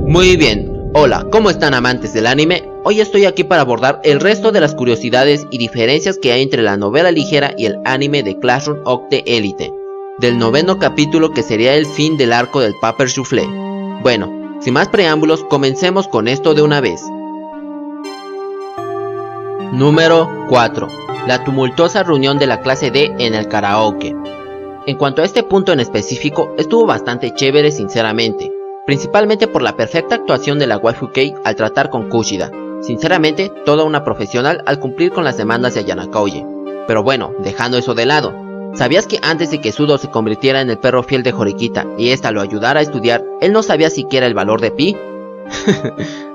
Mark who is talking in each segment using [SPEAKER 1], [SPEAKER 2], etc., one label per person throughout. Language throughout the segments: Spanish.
[SPEAKER 1] Muy bien, hola, ¿cómo están amantes del anime? Hoy estoy aquí para abordar el resto de las curiosidades y diferencias que hay entre la novela ligera y el anime de Classroom of the Elite, del 9º capítulo que sería el fin del arco del Paper Soufflé. Bueno, sin más preámbulos, comencemos con esto de una vez. Número 4. La tumultuosa reunión de la clase D en el karaoke. En cuanto a este punto en específico, estuvo bastante chévere sinceramente, principalmente por la perfecta actuación de la waifu Kei al tratar con Kushida. Sinceramente, toda una profesional al cumplir con las demandas de Ayana Kauji. Pero bueno, dejando eso de lado, ¿sabías que antes de que Sudo se convirtiera en el perro fiel de Horikita y esta lo ayudara a estudiar, él no sabía siquiera el valor de pi?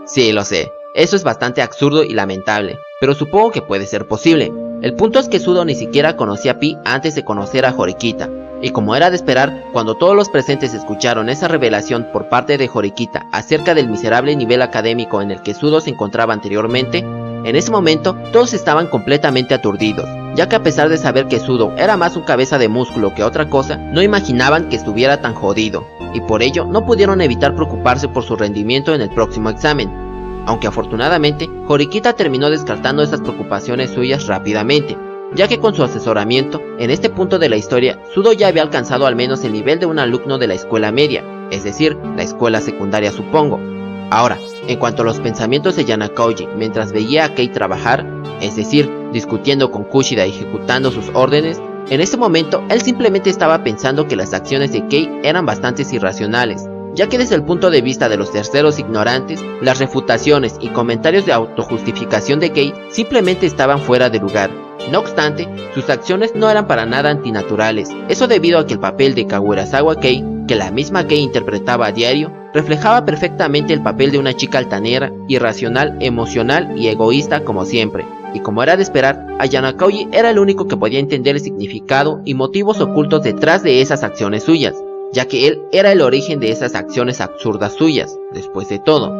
[SPEAKER 1] Sí, lo sé, eso es bastante absurdo y lamentable, pero supongo que puede ser posible. El punto es que Sudo ni siquiera conocía a Pi antes de conocer a Horikita, y como era de esperar, cuando todos los presentes escucharon esa revelación por parte de Horikita acerca del miserable nivel académico en el que Sudo se encontraba anteriormente, en ese momento todos estaban completamente aturdidos, ya que a pesar de saber que Sudo era más un cabeza de músculo que otra cosa, no imaginaban que estuviera tan jodido, y por ello no pudieron evitar preocuparse por su rendimiento en el próximo examen. Aunque afortunadamente, Horikita terminó descartando esas preocupaciones suyas rápidamente, ya que con su asesoramiento, en este punto de la historia, Sudo ya había alcanzado al menos el nivel de un alumno de la escuela media, es decir, la escuela secundaria supongo. Ahora, en cuanto a los pensamientos de Ayana Kauji mientras veía a Kei trabajar, es decir, discutiendo con Kushida y ejecutando sus órdenes, en ese momento él simplemente estaba pensando que las acciones de Kei eran bastante irracionales, ya que desde el punto de vista de los terceros ignorantes, las refutaciones y comentarios de autojustificación de Kei simplemente estaban fuera de lugar. No obstante, sus acciones no eran para nada antinaturales, eso debido a que el papel de Kagurasawa Kei, que la misma Kei interpretaba a diario, reflejaba perfectamente el papel de una chica altanera, irracional, emocional y egoísta como siempre. Y como era de esperar, Ayana Kauji era el único que podía entender el significado y motivos ocultos detrás de esas acciones suyas, ya que él era el origen de esas acciones absurdas suyas, después de todo.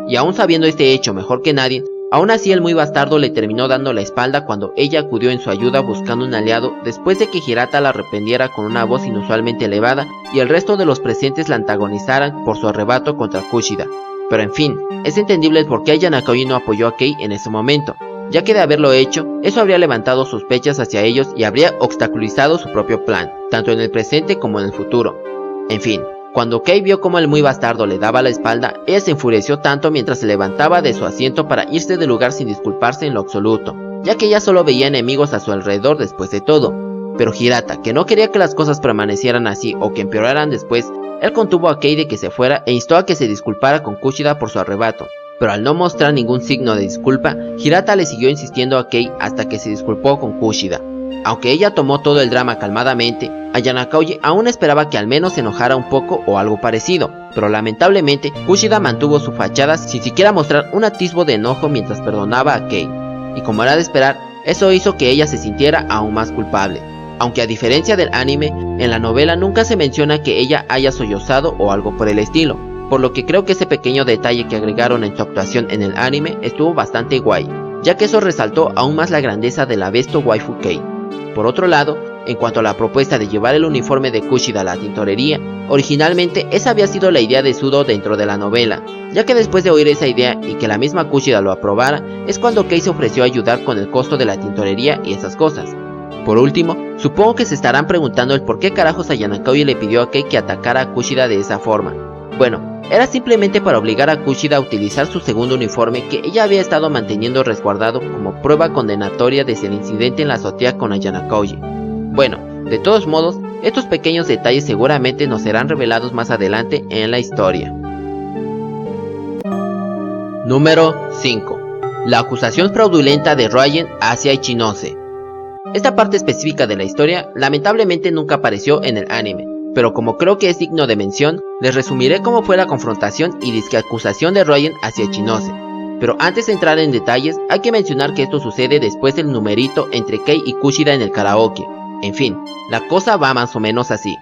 [SPEAKER 1] Y aún sabiendo este hecho mejor que nadie, aún así el muy bastardo le terminó dando la espalda cuando ella acudió en su ayuda buscando un aliado después de que Hirata la reprendiera con una voz inusualmente elevada y el resto de los presentes la antagonizaran por su arrebato contra Kushida. Pero en fin, es entendible el por qué Ayana Kauji no apoyó a Kei en ese momento, ya que de haberlo hecho, eso habría levantado sospechas hacia ellos y habría obstaculizado su propio plan, tanto en el presente como en el futuro. En fin, cuando Kei vio cómo el muy bastardo le daba la espalda, ella se enfureció tanto mientras se levantaba de su asiento para irse del lugar sin disculparse en lo absoluto, ya que ella solo veía enemigos a su alrededor después de todo. Pero Hirata, que no quería que las cosas permanecieran así o que empeoraran después, él contuvo a Kei de que se fuera e instó a que se disculpara con Kushida por su arrebato. Pero al no mostrar ningún signo de disculpa, Hirata le siguió insistiendo a Kei hasta que se disculpó con Kushida. Aunque ella tomó todo el drama calmadamente, Ayana Kauji aún esperaba que al menos se enojara un poco o algo parecido, pero lamentablemente Kushida mantuvo su fachada sin siquiera mostrar un atisbo de enojo mientras perdonaba a Kei, y como era de esperar, eso hizo que ella se sintiera aún más culpable. Aunque a diferencia del anime, en la novela nunca se menciona que ella haya sollozado o algo por el estilo, por lo que creo que ese pequeño detalle que agregaron en su actuación en el anime estuvo bastante guay, ya que eso resaltó aún más la grandeza de la besto waifu Kei. Por otro lado, en cuanto a la propuesta de llevar el uniforme de Kushida a la tintorería, originalmente esa había sido la idea de Sudo dentro de la novela, ya que después de oír esa idea y que la misma Kushida lo aprobara, es cuando Kei se ofreció a ayudar con el costo de la tintorería y esas cosas. Por último, supongo que se estarán preguntando el por qué carajos Ayana Kauji le pidió a Kei que atacara a Kushida de esa forma. Bueno, era simplemente para obligar a Kushida a utilizar su segundo uniforme que ella había estado manteniendo resguardado como prueba condenatoria desde el incidente en la azotea con Ayana Kauji. Bueno, de todos modos, estos pequeños detalles seguramente nos serán revelados más adelante en la historia. Número 5. La acusación fraudulenta de Ryan hacia Ichinose. Esta parte específica de la historia lamentablemente nunca apareció en el anime, pero como creo que es digno de mención, les resumiré cómo fue la confrontación y disque acusación de Ryan hacia Ichinose. Pero antes de entrar en detalles, hay que mencionar que esto sucede después del numerito entre Kei y Kushida en el karaoke. En fin, la cosa va más o menos así.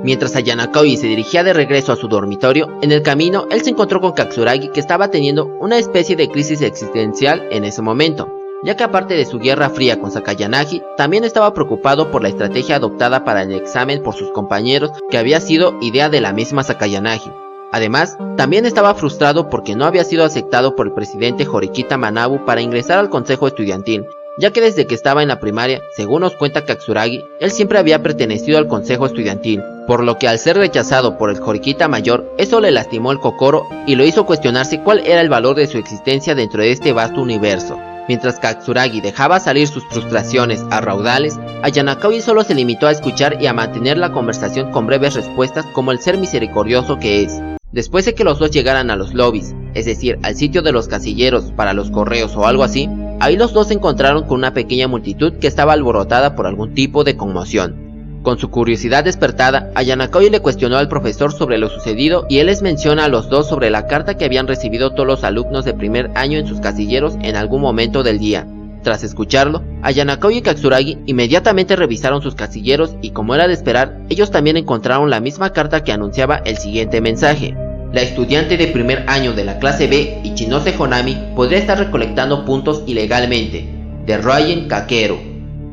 [SPEAKER 1] Mientras Ayana Kauji se dirigía de regreso a su dormitorio, en el camino él se encontró con Katsuragi, que estaba teniendo una especie de crisis existencial en ese momento, ya que aparte de su guerra fría con Sakayanagi, también estaba preocupado por la estrategia adoptada para el examen por sus compañeros, que había sido idea de la misma Sakayanagi. Además, también estaba frustrado porque no había sido aceptado por el presidente Horikita Manabu para ingresar al consejo estudiantil, ya que desde que estaba en la primaria, según nos cuenta Katsuragi, él siempre había pertenecido al consejo estudiantil, por lo que al ser rechazado por el Horikita mayor, eso le lastimó el kokoro y lo hizo cuestionarse cuál era el valor de su existencia dentro de este vasto universo. Mientras Katsuragi dejaba salir sus frustraciones a raudales, a Yanakawi solo se limitó a escuchar y a mantener la conversación con breves respuestas como el ser misericordioso que es. Después de que los dos llegaran a los lobbies, es decir, al sitio de los casilleros para los correos o algo así, ahí los dos se encontraron con una pequeña multitud que estaba alborotada por algún tipo de conmoción. Con su curiosidad despertada, a Yanakawi le cuestionó al profesor sobre lo sucedido y él les menciona a los dos sobre la carta que habían recibido todos los alumnos de primer año en sus casilleros en algún momento del día. Tras escucharlo, a Yanakawi y Katsuragi inmediatamente revisaron sus casilleros y, como era de esperar, ellos también encontraron la misma carta que anunciaba el siguiente mensaje: la estudiante de primer año de la clase B, Ichinose Honami, podría estar recolectando puntos ilegalmente, de Ryan Kakeru.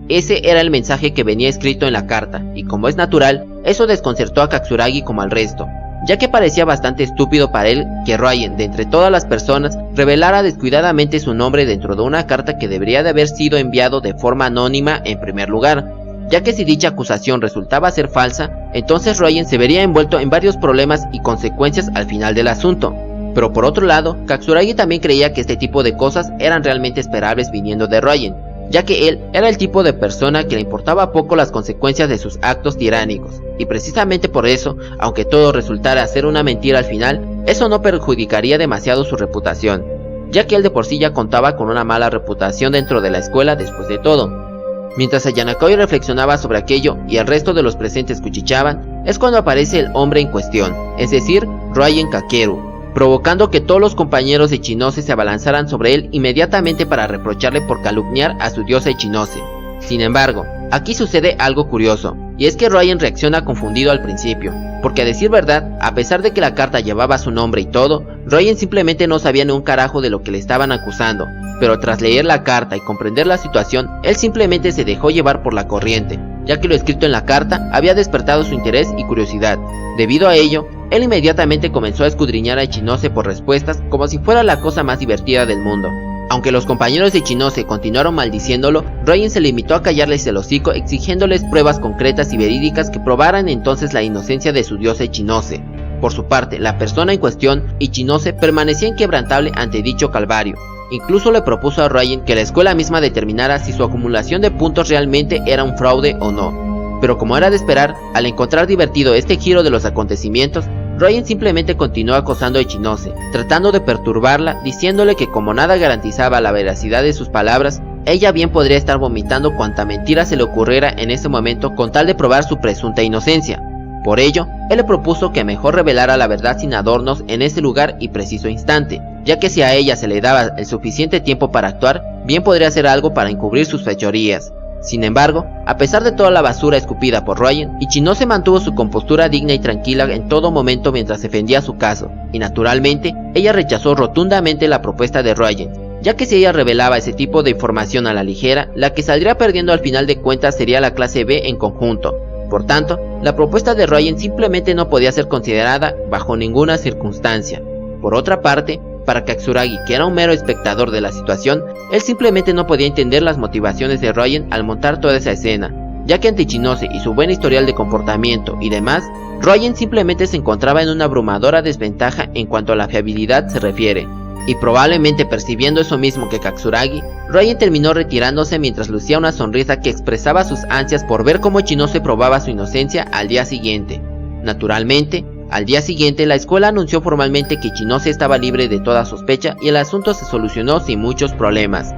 [SPEAKER 1] Ese era el mensaje que venía escrito en la carta, y como es natural, eso desconcertó a Katsuragi como al resto, ya que parecía bastante estúpido para él que Ryan, de entre todas las personas, revelara descuidadamente su nombre dentro de una carta que debería de haber sido enviado de forma anónima en primer lugar, ya que si dicha acusación resultaba ser falsa, entonces Ryan se vería envuelto en varios problemas y consecuencias al final del asunto. Pero por otro lado, Katsuragi también creía que este tipo de cosas eran realmente esperables viniendo de Ryan, ya que él era el tipo de persona que le importaba poco las consecuencias de sus actos tiránicos, y precisamente por eso, aunque todo resultara ser una mentira al final, eso no perjudicaría demasiado su reputación, ya que él de por sí ya contaba con una mala reputación dentro de la escuela después de todo. Mientras Yanakawi reflexionaba sobre aquello y el resto de los presentes cuchicheaban, es cuando aparece el hombre en cuestión, es decir, Ryan Kakeru, provocando que todos los compañeros de Ichinose se abalanzaran sobre él inmediatamente para reprocharle por calumniar a su diosa Ichinose. Sin embargo, aquí sucede algo curioso, y es que Ryan reacciona confundido al principio, porque a decir verdad, a pesar de que la carta llevaba su nombre y todo, Ryan simplemente no sabía ni un carajo de lo que le estaban acusando, pero tras leer la carta y comprender la situación, él simplemente se dejó llevar por la corriente, ya que lo escrito en la carta había despertado su interés y curiosidad. Debido a ello, él inmediatamente comenzó a escudriñar a Ichinose por respuestas como si fuera la cosa más divertida del mundo. Aunque los compañeros de Ichinose continuaron maldiciéndolo, Ryan se limitó a callarles el hocico exigiéndoles pruebas concretas y verídicas que probaran entonces la inocencia de su diosa Ichinose. Por su parte, la persona en cuestión, Ichinose, permanecía inquebrantable ante dicho calvario. Incluso le propuso a Ryan que la escuela misma determinara si su acumulación de puntos realmente era un fraude o no. Pero como era de esperar, al encontrar divertido este giro de los acontecimientos, Ryan simplemente continuó acosando a Ichinose, tratando de perturbarla, diciéndole que como nada garantizaba la veracidad de sus palabras, ella bien podría estar vomitando cuanta mentira se le ocurriera en ese momento con tal de probar su presunta inocencia. Por ello, él le propuso que mejor revelara la verdad sin adornos en ese lugar y preciso instante, ya que si a ella se le daba el suficiente tiempo para actuar, bien podría hacer algo para encubrir sus fechorías. Sin embargo, a pesar de toda la basura escupida por Ryan, Ichinose mantuvo su compostura digna y tranquila en todo momento mientras defendía su caso, y naturalmente, ella rechazó rotundamente la propuesta de Ryan, ya que si ella revelaba ese tipo de información a la ligera, la que saldría perdiendo al final de cuentas sería la clase B en conjunto. Por tanto, la propuesta de Ryan simplemente no podía ser considerada bajo ninguna circunstancia. Por otra parte, para Katsuragi, que era un mero espectador de la situación, él simplemente no podía entender las motivaciones de Ryan al montar toda esa escena, ya que ante Ichinose y su buen historial de comportamiento y demás, Ryan simplemente se encontraba en una abrumadora desventaja en cuanto a la fiabilidad se refiere. Y probablemente percibiendo eso mismo que Katsuragi, Ryan terminó retirándose mientras lucía una sonrisa que expresaba sus ansias por ver cómo Ichinose probaba su inocencia al día siguiente. Naturalmente, al día siguiente la escuela anunció formalmente que Ichinose estaba libre de toda sospecha y el asunto se solucionó sin muchos problemas.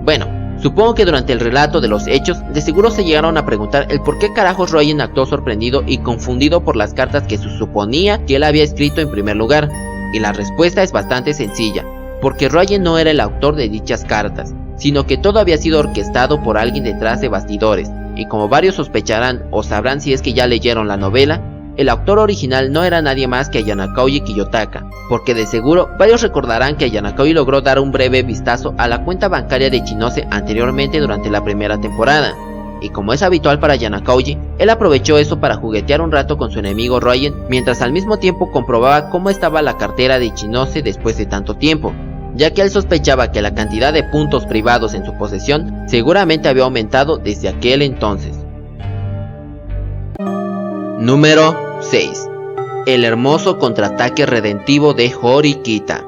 [SPEAKER 1] Bueno, supongo que durante el relato de los hechos de seguro se llegaron a preguntar el por qué carajos Ryan actuó sorprendido y confundido por las cartas que se suponía que él había escrito en primer lugar. Y la respuesta es bastante sencilla, porque Ryan no era el autor de dichas cartas, sino que todo había sido orquestado por alguien detrás de bastidores, y como varios sospecharán o sabrán si es que ya leyeron la novela, el autor original no era nadie más que Yanakawi Kiyotaka, porque de seguro varios recordarán que Yanakawi logró dar un breve vistazo a la cuenta bancaria de Ichinose anteriormente durante la primera temporada. y como es habitual para Yanakouji, él aprovechó eso para juguetear un rato con su enemigo Ryan, mientras al mismo tiempo comprobaba cómo estaba la cartera de Ichinose después de tanto tiempo, ya que él sospechaba que la cantidad de puntos privados en su posesión seguramente había aumentado desde aquel entonces. Número 6. El hermoso contraataque redentivo de Horikita.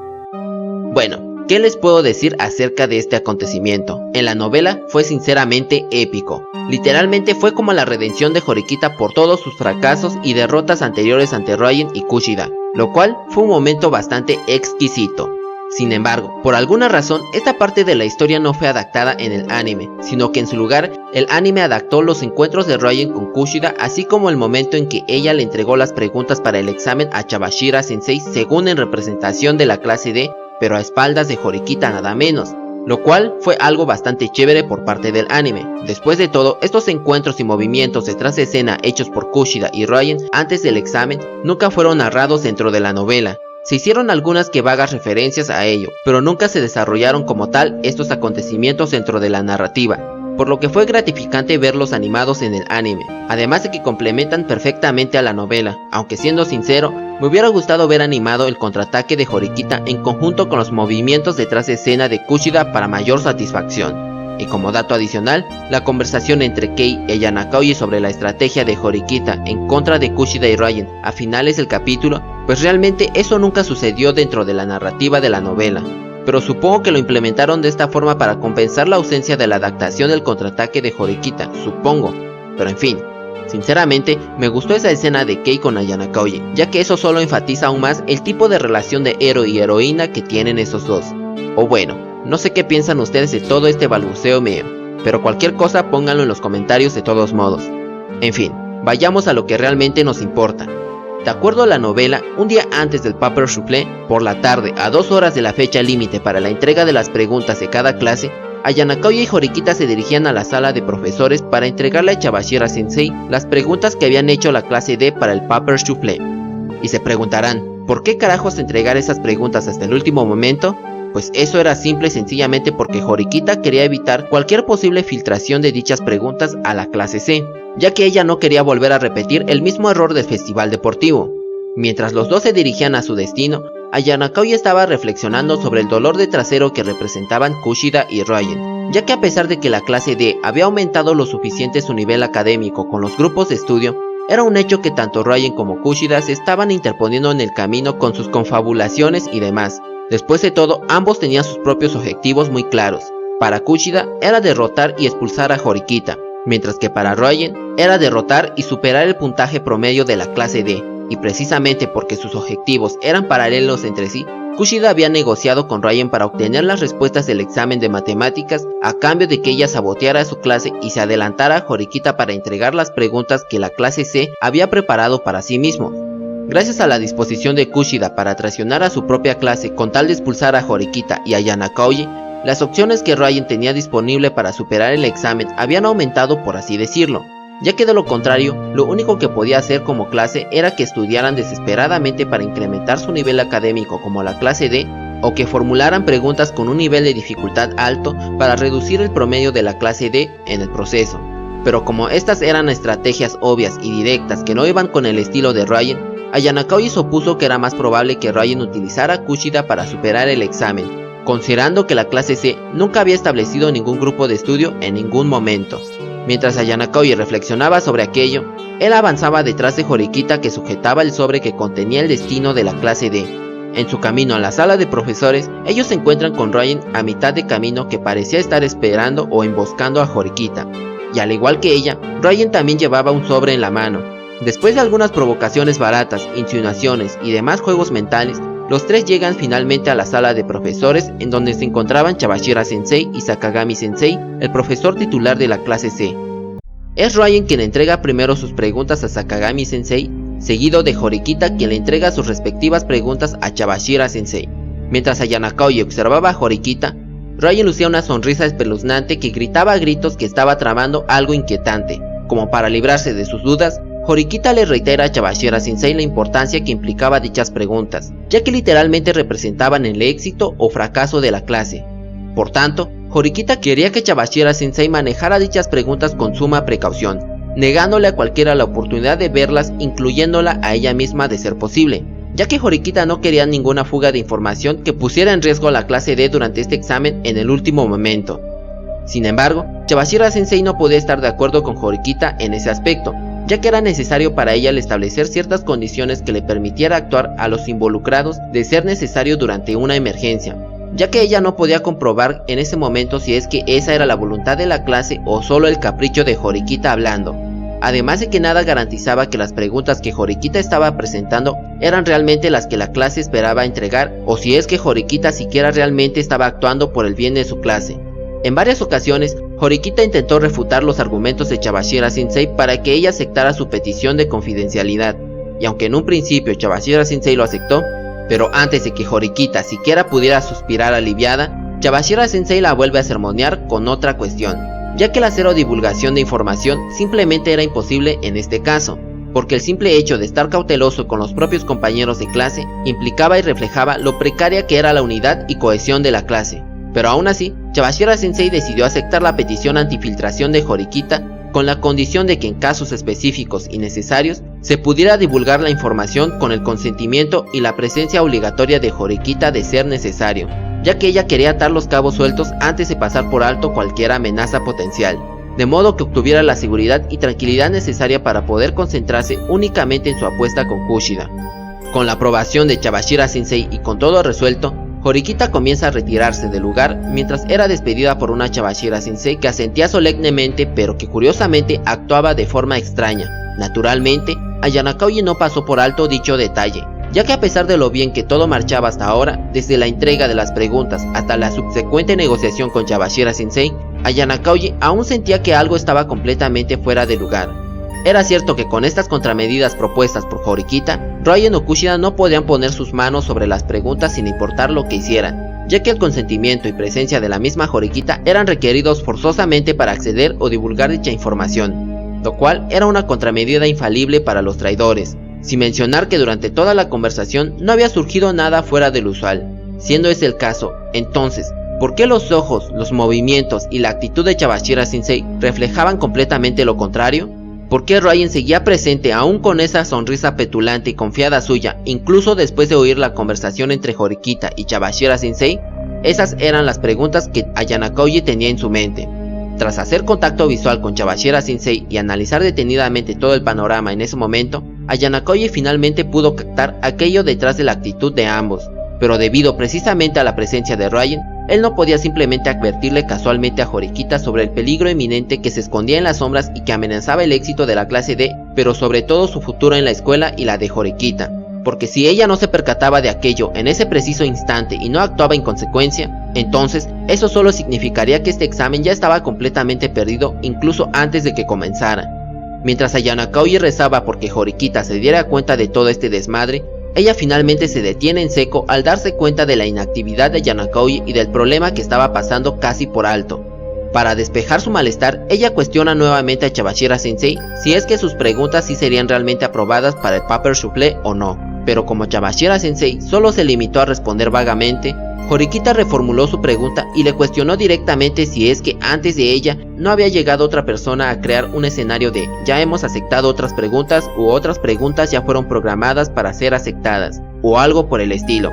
[SPEAKER 1] Bueno, ¿qué les puedo decir acerca de este acontecimiento? En la novela fue sinceramente épico. Literalmente fue como la redención de Horikita por todos sus fracasos y derrotas anteriores ante Ryan y Kushida, lo cual fue un momento bastante exquisito. Sin embargo, por alguna razón, esta parte de la historia no fue adaptada en el anime, sino que en su lugar, el anime adaptó los encuentros de Ryan con Kushida, así como el momento en que ella le entregó las preguntas para el examen a Chabashira Sensei según en representación de la clase D, pero a espaldas de Horikita nada menos, lo cual fue algo bastante chévere por parte del anime. Después de todo, estos encuentros y movimientos detrás de escena hechos por Kushida y Ryan antes del examen nunca fueron narrados dentro de la novela. Se hicieron algunas que vagas referencias a ello, pero nunca se desarrollaron como tal estos acontecimientos dentro de la narrativa, por lo que fue gratificante verlos animados en el anime, además de que complementan perfectamente a la novela, aunque siendo sincero, me hubiera gustado ver animado el contraataque de Horikita en conjunto con los movimientos detrás de escena de Kushida para mayor satisfacción. Y como dato adicional, la conversación entre Kei y Yanakouji sobre la estrategia de Horikita en contra de Kushida y Ryan a finales del capítulo, pues realmente eso nunca sucedió dentro de la narrativa de la novela. Pero supongo que lo implementaron de esta forma para compensar la ausencia de la adaptación del contraataque de Horikita, supongo. Pero en fin, sinceramente me gustó esa escena de Kei con Yanakouji, ya que eso solo enfatiza aún más el tipo de relación de héroe y heroína que tienen esos dos. O bueno, no sé qué piensan ustedes de todo este balbuceo mío, pero cualquier cosa pónganlo en los comentarios de todos modos. En fin, vayamos a lo que realmente nos importa. De acuerdo a la novela, un día antes del Paper Soufflé, por la tarde, a 2 horas de la fecha límite para la entrega de las preguntas de cada clase, Yanakouji y Horikita se dirigían a la sala de profesores para entregarle a Chabashira Sensei las preguntas que habían hecho la clase D para el Paper Soufflé. Y se preguntarán, ¿por qué carajos entregar esas preguntas hasta el último momento? Pues eso era simple y sencillamente porque Horikita quería evitar cualquier posible filtración de dichas preguntas a la clase C, ya que ella no quería volver a repetir el mismo error del festival deportivo. Mientras los dos se dirigían a su destino, Yanakouji estaba reflexionando sobre el dolor de trasero que representaban Kushida y Ryan, ya que a pesar de que la clase D había aumentado lo suficiente su nivel académico con los grupos de estudio, era un hecho que tanto Ryan como Kushida se estaban interponiendo en el camino con sus confabulaciones y demás. Después de todo, ambos tenían sus propios objetivos muy claros. Para Kushida era derrotar y expulsar a Horikita, mientras que para Ryan era derrotar y superar el puntaje promedio de la clase D, y precisamente porque sus objetivos eran paralelos entre sí, Kushida había negociado con Ryan para obtener las respuestas del examen de matemáticas a cambio de que ella saboteara su clase y se adelantara a Horikita para entregar las preguntas que la clase C había preparado para sí mismo. Gracias a la disposición de Kushida para traicionar a su propia clase con tal de expulsar a Horikita y a Yanakouji, las opciones que Ryan tenía disponible para superar el examen habían aumentado, por así decirlo, ya que de lo contrario, lo único que podía hacer como clase era que estudiaran desesperadamente para incrementar su nivel académico como la clase D, o que formularan preguntas con un nivel de dificultad alto para reducir el promedio de la clase D en el proceso. Pero como estas eran estrategias obvias y directas que no iban con el estilo de Ryan, Yanakouji supuso que era más probable que Ryan utilizara a Kushida para superar el examen, considerando que la clase C nunca había establecido ningún grupo de estudio en ningún momento. Mientras Yanakouji reflexionaba sobre aquello, él avanzaba detrás de Horikita, que sujetaba el sobre que contenía el destino de la clase D. En su camino a la sala de profesores, ellos se encuentran con Ryan a mitad de camino, que parecía estar esperando o emboscando a Horikita, y al igual que ella, Ryan también llevaba un sobre en la mano. Después de algunas provocaciones baratas, insinuaciones y demás juegos mentales, los tres llegan finalmente a la sala de profesores, en donde se encontraban Chabashira Sensei y Sakagami Sensei, el profesor titular de la clase C. Es Ryan quien entrega primero sus preguntas a Sakagami Sensei, seguido de Horikita, quien le entrega sus respectivas preguntas a Chabashira Sensei. Mientras Yanakouji observaba a Horikita, Ryan lucía una sonrisa espeluznante que gritaba a gritos que estaba tramando algo inquietante. Como para librarse de sus dudas, Horikita le reitera a Chabashira Sensei la importancia que implicaba dichas preguntas, ya que literalmente representaban el éxito o fracaso de la clase. Por tanto, Horikita quería que Chabashira Sensei manejara dichas preguntas con suma precaución, negándole a cualquiera la oportunidad de verlas, incluyéndola a ella misma de ser posible, ya que Horikita no quería ninguna fuga de información que pusiera en riesgo la clase D durante este examen en el último momento. Sin embargo, Chabashira Sensei no podía estar de acuerdo con Horikita en ese aspecto, ya que era necesario para ella el establecer ciertas condiciones que le permitiera actuar a los involucrados de ser necesario durante una emergencia, ya que ella no podía comprobar en ese momento si es que esa era la voluntad de la clase o solo el capricho de Horikita hablando. Además de que nada garantizaba que las preguntas que Horikita estaba presentando eran realmente las que la clase esperaba entregar, o si es que Horikita siquiera realmente estaba actuando por el bien de su clase. En varias ocasiones, Horikita intentó refutar los argumentos de Chabashira Sensei para que ella aceptara su petición de confidencialidad, y aunque en un principio Chabashira Sensei lo aceptó, pero antes de que Horikita siquiera pudiera suspirar aliviada, Chabashira Sensei la vuelve a sermonear con otra cuestión, ya que la cero divulgación de información simplemente era imposible en este caso, porque el simple hecho de estar cauteloso con los propios compañeros de clase implicaba y reflejaba lo precaria que era la unidad y cohesión de la clase. Pero aún así, Chabashira Sensei decidió aceptar la petición antifiltración de Horikita con la condición de que en casos específicos y necesarios se pudiera divulgar la información con el consentimiento y la presencia obligatoria de Horikita de ser necesario, ya que ella quería atar los cabos sueltos antes de pasar por alto cualquier amenaza potencial, de modo que obtuviera la seguridad y tranquilidad necesaria para poder concentrarse únicamente en su apuesta con Kushida. Con la aprobación de Chabashira Sensei y con todo resuelto, Horikita comienza a retirarse del lugar mientras era despedida por una Chabashira Sensei que asentía solemnemente, pero que curiosamente actuaba de forma extraña. Naturalmente, a Yanakaoji no pasó por alto dicho detalle, ya que a pesar de lo bien que todo marchaba hasta ahora, desde la entrega de las preguntas hasta la subsecuente negociación con Chabashira Sensei, a Yanakaoji aún sentía que algo estaba completamente fuera de lugar. Era cierto que con estas contramedidas propuestas por Horikita, Ryan o Kushida no podían poner sus manos sobre las preguntas sin importar lo que hicieran, ya que el consentimiento y presencia de la misma Horikita eran requeridos forzosamente para acceder o divulgar dicha información, lo cual era una contramedida infalible para los traidores, sin mencionar que durante toda la conversación no había surgido nada fuera del usual. Siendo ese el caso, entonces, ¿por qué los ojos, los movimientos y la actitud de Chabashira Sensei reflejaban completamente lo contrario? ¿Por qué Ryan seguía presente aún con esa sonrisa petulante y confiada suya, incluso después de oír la conversación entre Horikita y Chabashira Sensei? Esas eran las preguntas que Yanakaoji tenía en su mente. Tras hacer contacto visual con Chabashira Sensei y analizar detenidamente todo el panorama en ese momento, Yanakaoji finalmente pudo captar aquello detrás de la actitud de ambos, pero debido precisamente a la presencia de Ryan, él no podía simplemente advertirle casualmente a Horikita sobre el peligro inminente que se escondía en las sombras y que amenazaba el éxito de la clase D, pero sobre todo su futuro en la escuela y la de Horikita, porque si ella no se percataba de aquello en ese preciso instante y no actuaba en consecuencia, entonces eso solo significaría que este examen ya estaba completamente perdido incluso antes de que comenzara. Mientras Yanakaoji rezaba porque Horikita se diera cuenta de todo este desmadre, ella finalmente se detiene en seco al darse cuenta de la inactividad de Yanakaoji y del problema que estaba pasando casi por alto. Para despejar su malestar, ella cuestiona nuevamente a Chabashira Sensei si es que sus preguntas sí serían realmente aprobadas para el paper soufflé o no, pero como Chabashira Sensei solo se limitó a responder vagamente, Horikita reformuló su pregunta y le cuestionó directamente si es que antes de ella no había llegado otra persona a crear un escenario de ya hemos aceptado otras preguntas u otras preguntas ya fueron programadas para ser aceptadas, o algo por el estilo.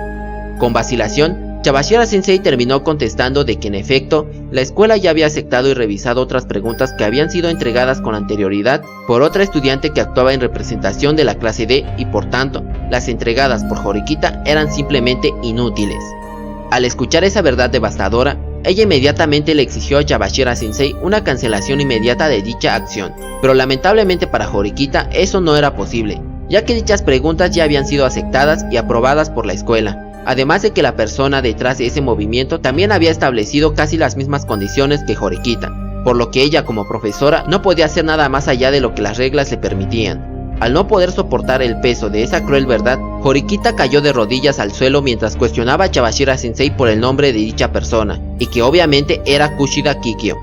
[SPEAKER 1] Con vacilación, Chabashira Sensei terminó contestando de que en efecto, la escuela ya había aceptado y revisado otras preguntas que habían sido entregadas con anterioridad por otra estudiante que actuaba en representación de la clase D y por tanto, las entregadas por Horikita eran simplemente inútiles. Al escuchar esa verdad devastadora, ella inmediatamente le exigió a Chabashira Sensei una cancelación inmediata de dicha acción, pero lamentablemente para Horikita eso no era posible, ya que dichas preguntas ya habían sido aceptadas y aprobadas por la escuela, además de que la persona detrás de ese movimiento también había establecido casi las mismas condiciones que Horikita, por lo que ella como profesora no podía hacer nada más allá de lo que las reglas le permitían. Al no poder soportar el peso de esa cruel verdad, Horikita cayó de rodillas al suelo mientras cuestionaba a Chabashira Sensei por el nombre de dicha persona, y que obviamente era Kushida Kikyo.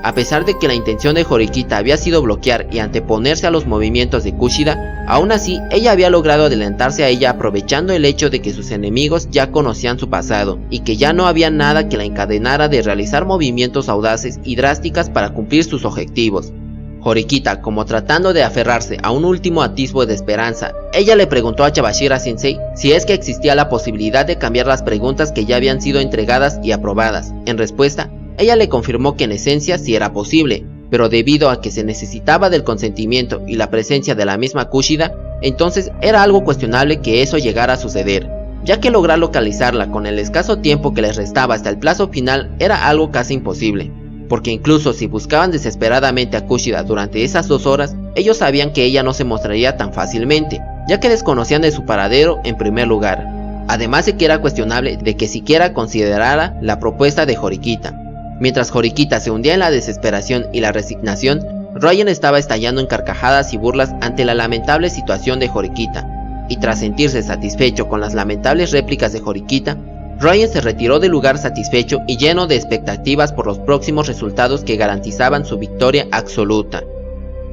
[SPEAKER 1] A pesar de que la intención de Horikita había sido bloquear y anteponerse a los movimientos de Kushida, aún así ella había logrado adelantarse a ella aprovechando el hecho de que sus enemigos ya conocían su pasado y que ya no había nada que la encadenara de realizar movimientos audaces y drásticas para cumplir sus objetivos. Horikita, como tratando de aferrarse a un último atisbo de esperanza, ella le preguntó a Chabashira Sensei si es que existía la posibilidad de cambiar las preguntas que ya habían sido entregadas y aprobadas. En respuesta, ella le confirmó que en esencia sí era posible, pero debido a que se necesitaba del consentimiento y la presencia de la misma Kushida, entonces era algo cuestionable que eso llegara a suceder, ya que lograr localizarla con el escaso tiempo que les restaba hasta el plazo final era algo casi imposible, porque incluso si buscaban desesperadamente a Kushida durante esas 2 horas, ellos sabían que ella no se mostraría tan fácilmente, ya que desconocían de su paradero en primer lugar, además de que era cuestionable de que siquiera considerara la propuesta de Horikita. Mientras Horikita se hundía en la desesperación y la resignación, Ryan estaba estallando en carcajadas y burlas ante la lamentable situación de Horikita, y tras sentirse satisfecho con las lamentables réplicas de Horikita, Ryan se retiró del lugar satisfecho y lleno de expectativas por los próximos resultados que garantizaban su victoria absoluta.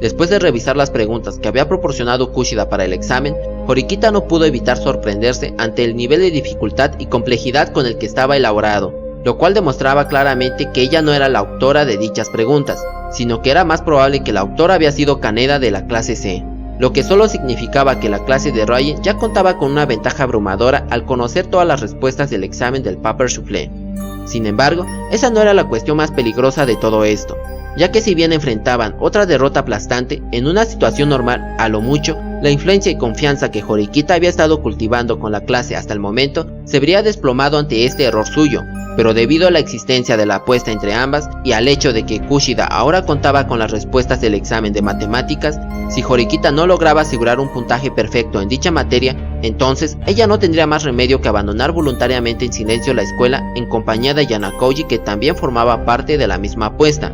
[SPEAKER 1] Después de revisar las preguntas que había proporcionado Kushida para el examen, Horikita no pudo evitar sorprenderse ante el nivel de dificultad y complejidad con el que estaba elaborado, lo cual demostraba claramente que ella no era la autora de dichas preguntas, sino que era más probable que la autora había sido Kaneda de la clase C, lo que solo significaba que la clase de Ryan ya contaba con una ventaja abrumadora al conocer todas las respuestas del examen del Paper Soufflé. Sin embargo, esa no era la cuestión más peligrosa de todo esto, ya que si bien enfrentaban otra derrota aplastante, en una situación normal, a lo mucho, la influencia y confianza que Horikita había estado cultivando con la clase hasta el momento se habría desplomado ante este error suyo, pero debido a la existencia de la apuesta entre ambas y al hecho de que Kushida ahora contaba con las respuestas del examen de matemáticas, si Horikita no lograba asegurar un puntaje perfecto en dicha materia, entonces ella no tendría más remedio que abandonar voluntariamente en silencio la escuela en compañía de Yanakouji, que también formaba parte de la misma apuesta.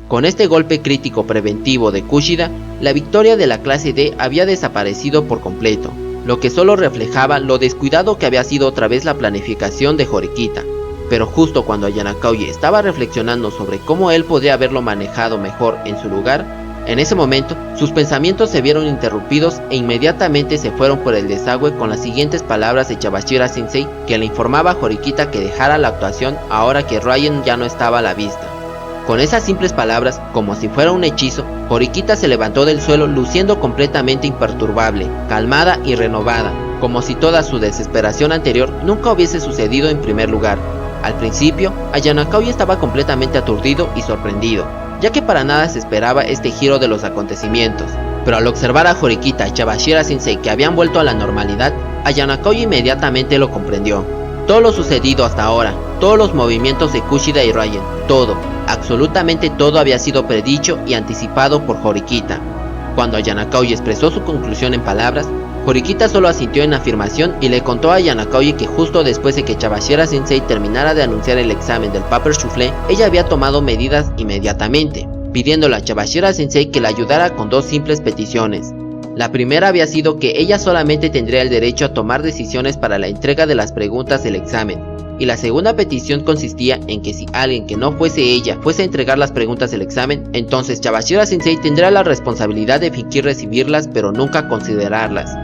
[SPEAKER 1] Con este golpe crítico preventivo de Kushida, la victoria de la clase D había desaparecido por completo, lo que solo reflejaba lo descuidado que había sido otra vez la planificación de Horikita. Pero justo cuando Yanakouji estaba reflexionando sobre cómo él podría haberlo manejado mejor en su lugar, en ese momento sus pensamientos se vieron interrumpidos e inmediatamente se fueron por el desagüe con las siguientes palabras de Chabashira Sensei, que le informaba a Horikita que dejara la actuación ahora que Ryan ya no estaba a la vista. Con esas simples palabras, como si fuera un hechizo, Horikita se levantó del suelo luciendo completamente imperturbable, calmada y renovada, como si toda su desesperación anterior nunca hubiese sucedido en primer lugar. Al principio, Yanakouji estaba completamente aturdido y sorprendido, ya que para nada se esperaba este giro de los acontecimientos, pero al observar a Horikita y Chabashira Sensei que habían vuelto a la normalidad, Yanakouji inmediatamente lo comprendió. Todo lo sucedido hasta ahora, todos los movimientos de Kushida y Ryan, todo, absolutamente todo había sido predicho y anticipado por Horikita. Cuando Yanakouji expresó su conclusión en palabras, Horikita solo asintió en afirmación y le contó a Yanakouji que justo después de que Chabashira Sensei terminara de anunciar el examen del Paper Soufflé, ella había tomado medidas inmediatamente, pidiéndole a Chabashira Sensei que la ayudara con 2 simples peticiones. La primera había sido que ella solamente tendría el derecho a tomar decisiones para la entrega de las preguntas del examen, y la segunda petición consistía en que si alguien que no fuese ella fuese a entregar las preguntas del examen, entonces Chabashira Sensei tendría la responsabilidad de fingir recibirlas pero nunca considerarlas.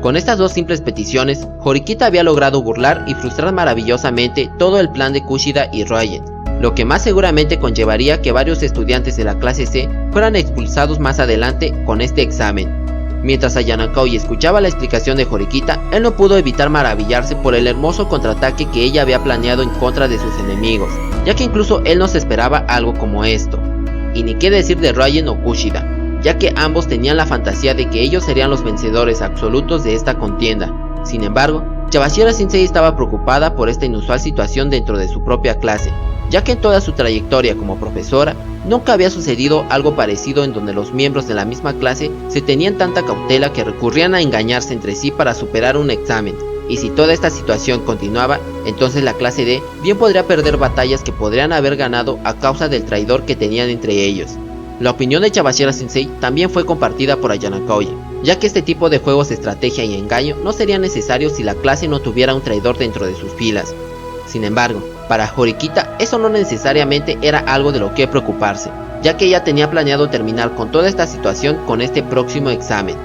[SPEAKER 1] Con estas 2 simples peticiones, Horikita había logrado burlar y frustrar maravillosamente todo el plan de Kushida y Ryan, lo que más seguramente conllevaría que varios estudiantes de la clase C fueran expulsados más adelante con este examen. Mientras Yanakouji escuchaba la explicación de Horikita, él no pudo evitar maravillarse por el hermoso contraataque que ella había planeado en contra de sus enemigos, ya que incluso él no se esperaba algo como esto. Y ni qué decir de Ryan o Kushida, ya que ambos tenían la fantasía de que ellos serían los vencedores absolutos de esta contienda. Sin embargo, Chabashira Sensei estaba preocupada por esta inusual situación dentro de su propia clase, ya que en toda su trayectoria como profesora, nunca había sucedido algo parecido en donde los miembros de la misma clase se tenían tanta cautela que recurrían a engañarse entre sí para superar un examen, y si toda esta situación continuaba, entonces la clase D bien podría perder batallas que podrían haber ganado a causa del traidor que tenían entre ellos. La opinión de Chabashira Sensei también fue compartida por Yanakouji, ya que este tipo de juegos de estrategia y engaño no serían necesarios si la clase no tuviera un traidor dentro de sus filas. Sin embargo, para Horikita eso no necesariamente era algo de lo que preocuparse, ya que ella tenía planeado terminar con toda esta situación con este próximo examen.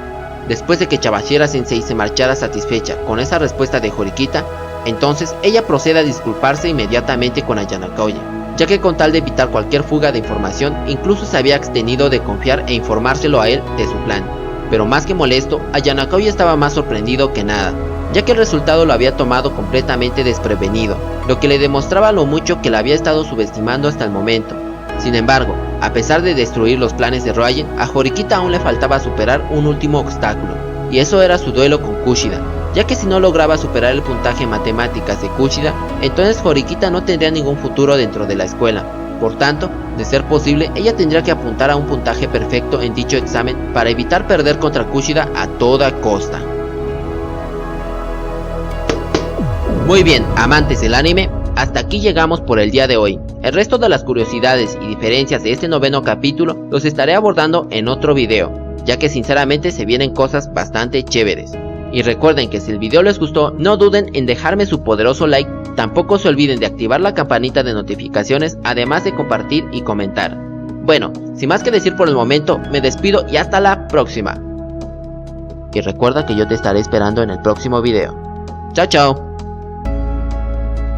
[SPEAKER 1] Después de que Chabashira Sensei se marchara satisfecha con esa respuesta de Horikita, entonces ella procede a disculparse inmediatamente con Ayano Aoya, ya que con tal de evitar cualquier fuga de información, incluso se había abstenido de confiar e informárselo a él de su plan. Pero más que molesto, Ayano Aoya estaba más sorprendido que nada, ya que el resultado lo había tomado completamente desprevenido, lo que le demostraba lo mucho que la había estado subestimando hasta el momento. Sin embargo, a pesar de destruir los planes de Ryogen, a Horikita aún le faltaba superar un último obstáculo, y eso era su duelo con Kushida, ya que si no lograba superar el puntaje en matemáticas de Kushida, entonces Horikita no tendría ningún futuro dentro de la escuela. Por tanto, de ser posible, ella tendría que apuntar a un puntaje perfecto en dicho examen para evitar perder contra Kushida a toda costa. Muy bien, amantes del anime, hasta aquí llegamos por el día de hoy. El resto de las curiosidades y diferencias de este noveno capítulo los estaré abordando en otro video, ya que sinceramente se vienen cosas bastante chéveres. Y recuerden que si el video les gustó, no duden en dejarme su poderoso like, tampoco se olviden de activar la campanita de notificaciones, además de compartir y comentar. Bueno, sin más que decir por el momento, me despido y hasta la próxima. Y recuerda que yo te estaré esperando en el próximo video. Chao chao.